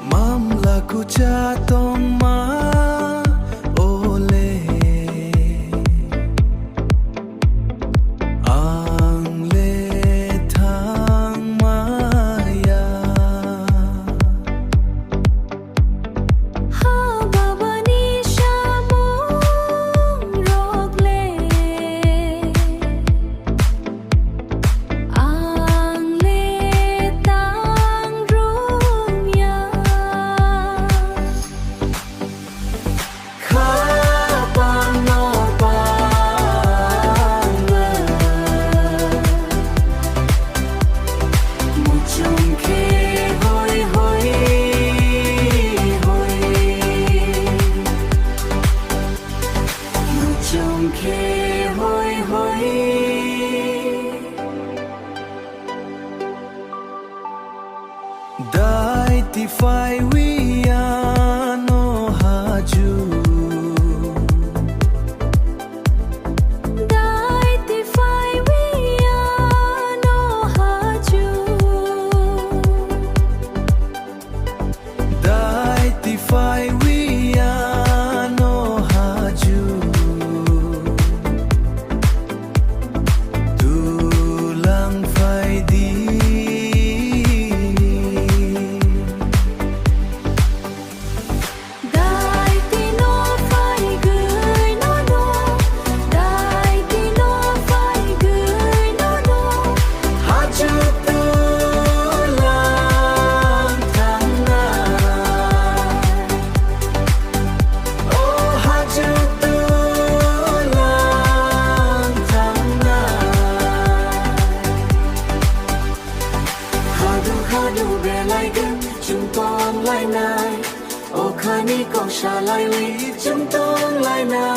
Mamlaku jatong ma ole ang le thang maya ha baba ni shamong rok le ang le tang rung ya kha pang no pang le mu chung ke hoi hoi hoi mu chung ke hoi hoi dai ti fai wi no haju dai ti fai wi no ha chu dai ti fai wi no haju tu lang fai di dai ti no fai gửi no no dai ti no fai gửi no no haju tu lang thang na oh haju tu lang thang na hadu be lai gần chúng con lai nai ô khani con xa lai li chúng con lai nai